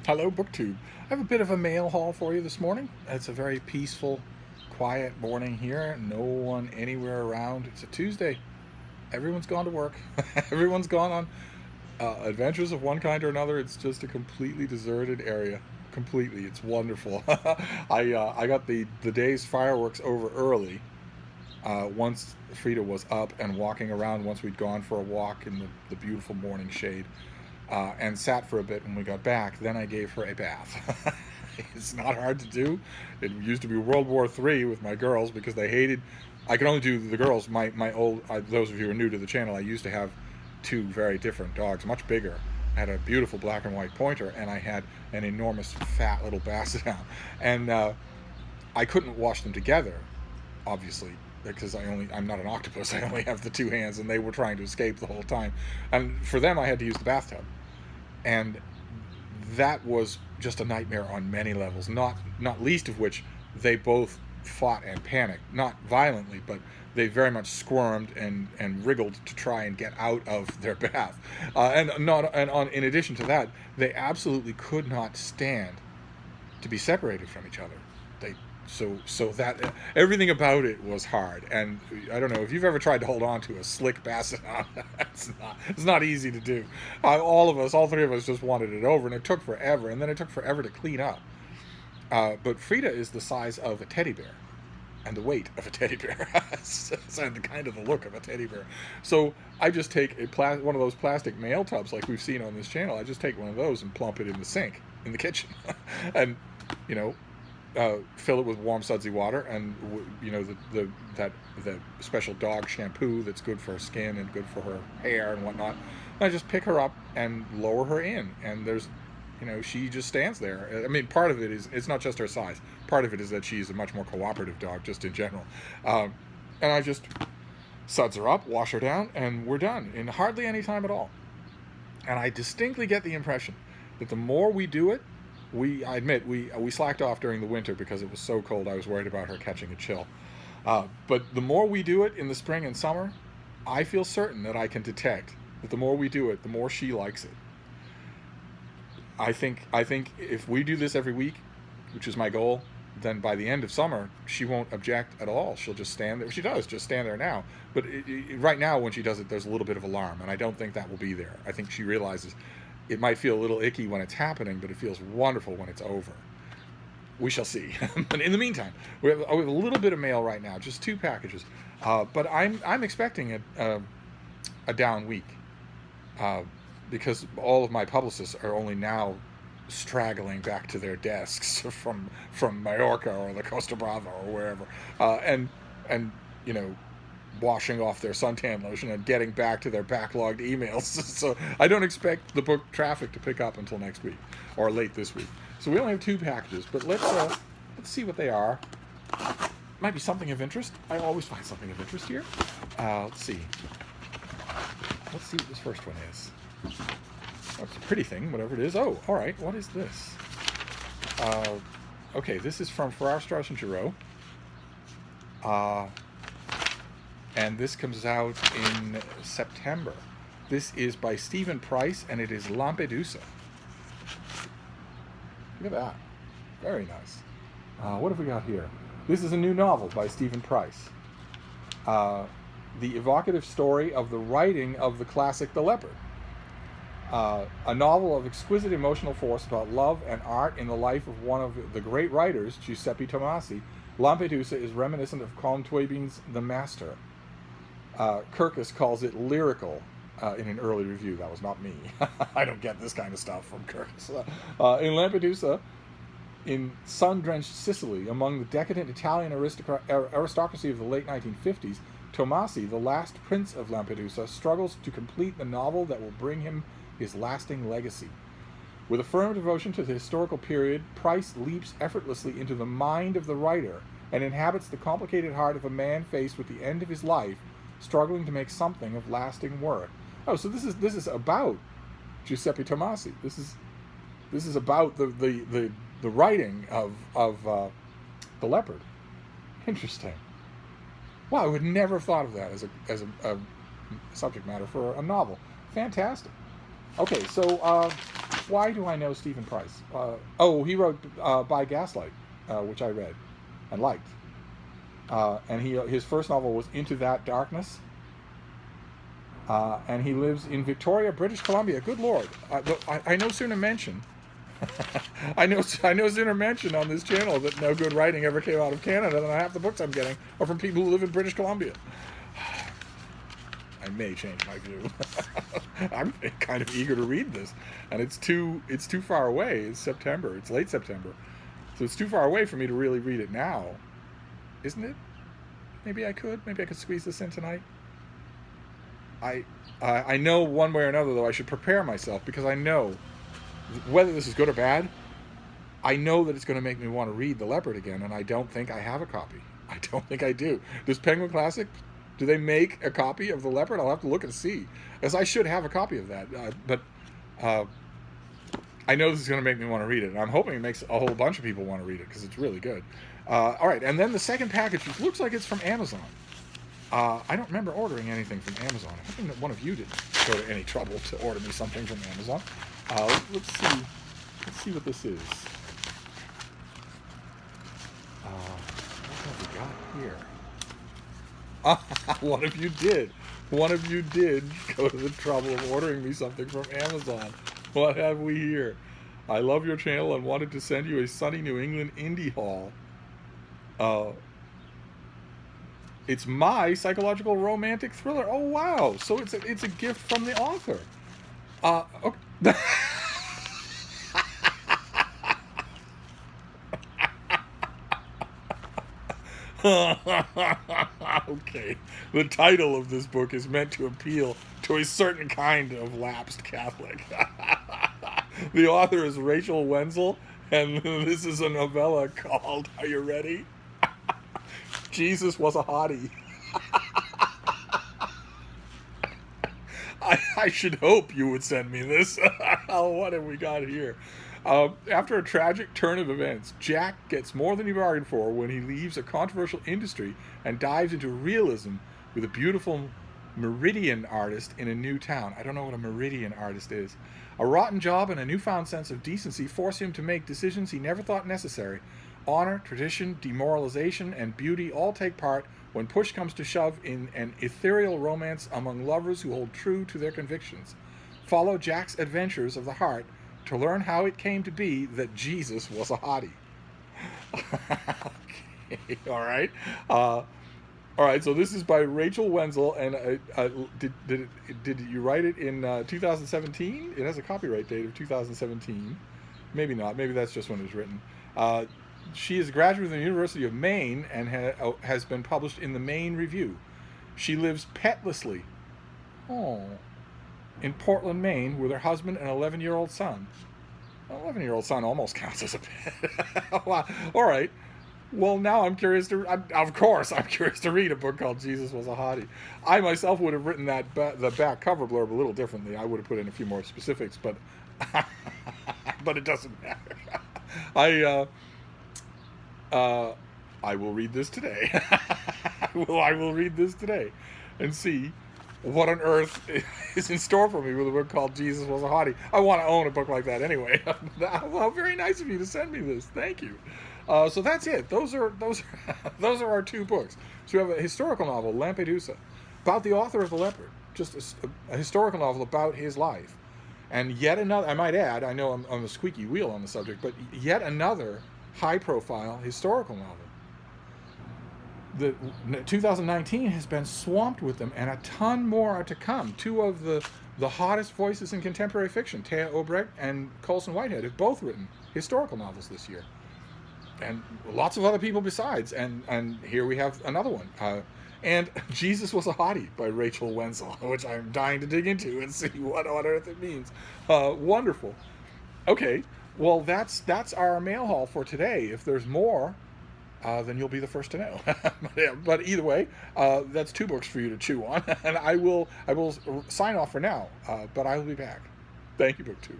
Hello, BookTube. I have a bit of a mail haul for you this morning. It's a very peaceful, quiet morning here. No one anywhere around. It's a Tuesday. Everyone's gone to work. Everyone's gone on adventures of one kind or another. It's just a completely deserted area. Completely. It's wonderful. I got the day's fireworks over early. Once Frida was up and walking around, once we'd gone for a walk in the beautiful morning shade, and sat for a bit when we got back. Then I gave her a bath. It's not hard to do. It used to be World War III with my girls because they hated. I could only do the girls. My old those of you who are new to the channel, I used to have two very different dogs, much bigger. I had a beautiful black and white pointer, and I had an enormous fat little basset hound, and I couldn't wash them together, obviously, because I'm not an octopus. I only have the two hands, and they were trying to escape the whole time. And for them, I had to use the bathtub, and that was just a nightmare on many levels. Not least of which they both fought and panicked, not violently, but they very much squirmed and wriggled to try and get out of their bath. In addition to that, they absolutely could not stand to be separated from each other. They so that everything about it was hard, and I don't know if you've ever tried to hold on to a slick basset hound. It's not easy to do. All three of us, just wanted it over, and it took forever, and then it took forever to clean up. But Frida is the size of a teddy bear, and the weight of a teddy bear, and the kind of the look of a teddy bear. So I just take one of those plastic mail tubs like we've seen on this channel. I just take one of those and plump it in the sink in the kitchen, and fill it with warm sudsy water, and the special dog shampoo that's good for her skin and good for her hair and whatnot. And I just pick her up and lower her in, and she just stands there. I mean, part of it is it's not just her size. Part of it is that she's a much more cooperative dog, just in general. And I just suds her up, wash her down, and we're done in hardly any time at all. And I distinctly get the impression that the more we do it, I admit we slacked off during the winter because it was so cold. I was worried about her catching a chill. But the more we do it in the spring and summer, I feel certain that I can detect that the more we do it, the more she likes it. I think if we do this every week, which is my goal, then by the end of summer, she won't object at all. She'll just stand there. She does just stand there now. But right now, when she does it, there's a little bit of alarm, and I don't think that will be there. I think she realizes it might feel a little icky when it's happening, but it feels wonderful when it's over. We shall see. But in the meantime, we have a little bit of mail right now, just 2 packages. But I'm expecting a down week because all of my publicists are only now straggling back to their desks from Mallorca or the Costa Brava or wherever, and washing off their suntan lotion and getting back to their backlogged emails. So I don't expect the book traffic to pick up until next week or late this week. So we only have 2 packages, but let's see what they are. Might be something of interest. I always find something of interest here. Let's see. Let's see what this first one is. Oh, it's a pretty thing, whatever it is. Oh, all right. What is this? Okay, this is from Farrar, Straus & Giroux. And this comes out in September. This is by Stephen Price, and it is Lampedusa. Look at that. Very nice. What have we got here? This is a new novel by Stephen Price. The evocative story of the writing of the classic The Leopard. A novel of exquisite emotional force about love and art in the life of one of the great writers, Giuseppe Tomasi. Lampedusa is reminiscent of Colm Tóibín's The Master. Kirkus calls it lyrical in an early review. That was not me. I don't get this kind of stuff from Kirkus. In Lampedusa, in sun-drenched Sicily, among the decadent Italian aristocracy of the late 1950s, Tomasi, the last prince of Lampedusa, struggles to complete the novel that will bring him his lasting legacy. With a firm devotion to the historical period, Price leaps effortlessly into the mind of the writer and inhabits the complicated heart of a man faced with the end of his life, struggling to make something of lasting worth. Oh, so this is about Giuseppe Tomasi. This is about the writing of The Leopard. Interesting. Wow, I would never have thought of that as a subject matter for a novel. Fantastic. Okay, so Why do I know Stephen Price? Oh, he wrote By Gaslight, which I read and liked. And his first novel was Into That Darkness. And he lives in Victoria, British Columbia. Good Lord. I no sooner mention I no sooner mention on this channel that no good writing ever came out of Canada than half the books I'm getting are from people who live in British Columbia. I may change my view. I'm kind of eager to read this, and it's too far away. It's September. It's late September, so it's too far away for me to really read it now, isn't it? Maybe I could squeeze this in tonight. I know one way or another, though, I should prepare myself, because I know whether this is good or bad. I know that it's going to make me want to read The Leopard again, and I don't think I have a copy. I don't think I do. Does Penguin Classic, do they make a copy of The Leopard? I'll have to look and see, as I should have a copy of that. But I know this is going to make me want to read it, and I'm hoping it makes a whole bunch of people want to read it, because it's really good. All right, and then the second package, which looks like it's from Amazon. I don't remember ordering anything from Amazon. I think that one of you didn't go to any trouble to order me something from Amazon. Let's see. Let's see what this is. What have we got here? One of you did. One of you did go to the trouble of ordering me something from Amazon. What have we here? I love your channel and wanted to send you a sunny New England indie haul. It's my psychological romantic thriller. Oh wow! So it's a gift from the author. Okay. Okay. The title of this book is meant to appeal to a certain kind of lapsed Catholic. The author is Rachel Wenzel, and this is a novella called, are you ready? Jesus Was a Hottie. I should hope you would send me this. What have we got here? After a tragic turn of events, Jack gets more than he bargained for when he leaves a controversial industry and dives into realism with a beautiful meridian artist in a new town. I don't know what a meridian artist is. A rotten job and a newfound sense of decency force him to make decisions he never thought necessary. Honor, tradition, demoralization, and beauty all take part when push comes to shove in an ethereal romance among lovers who hold true to their convictions. Follow Jack's adventures of the heart to learn how it came to be that Jesus was a hottie. Okay, all right. All right, so this is by Rachel Wenzel, and did you write it in 2017? It has a copyright date of 2017. Maybe not. Maybe that's just when it was written. She is a graduate of the University of Maine and has been published in the Maine Review. She lives petlessly in Portland, Maine, with her husband and 11-year-old son. An 11-year-old son almost counts as a pet. Wow. All right. Well, now I'm curious I'm curious to read a book called Jesus Was a Hottie. I myself would have written the back cover blurb a little differently. I would have put in a few more specifics, but but it doesn't matter. I will read this today. I will read this today and see what on earth is in store for me with a book called Jesus Was a Hottie. I want to own a book like that anyway. Well, very nice of you to send me this. Thank you. So that's it. Those are our two books. So we have a historical novel, Lampedusa, about the author of The Leopard, just a historical novel about his life. And yet another, I might add, I know I'm on the squeaky wheel on the subject, but yet another high-profile historical novel. The 2019 has been swamped with them, and a ton more are to come. Two of the hottest voices in contemporary fiction, Thea Obrecht and Colson Whitehead, have both written historical novels this year. And lots of other people besides. And here we have another one. And Jesus Was a Hottie by Rachel Wenzel, which I'm dying to dig into and see what on earth it means. Wonderful. Okay, well, that's our mail haul for today. If there's more, then you'll be the first to know. But either way, that's two books for you to chew on. And I will sign off for now, but I will be back. Thank you, BookTube.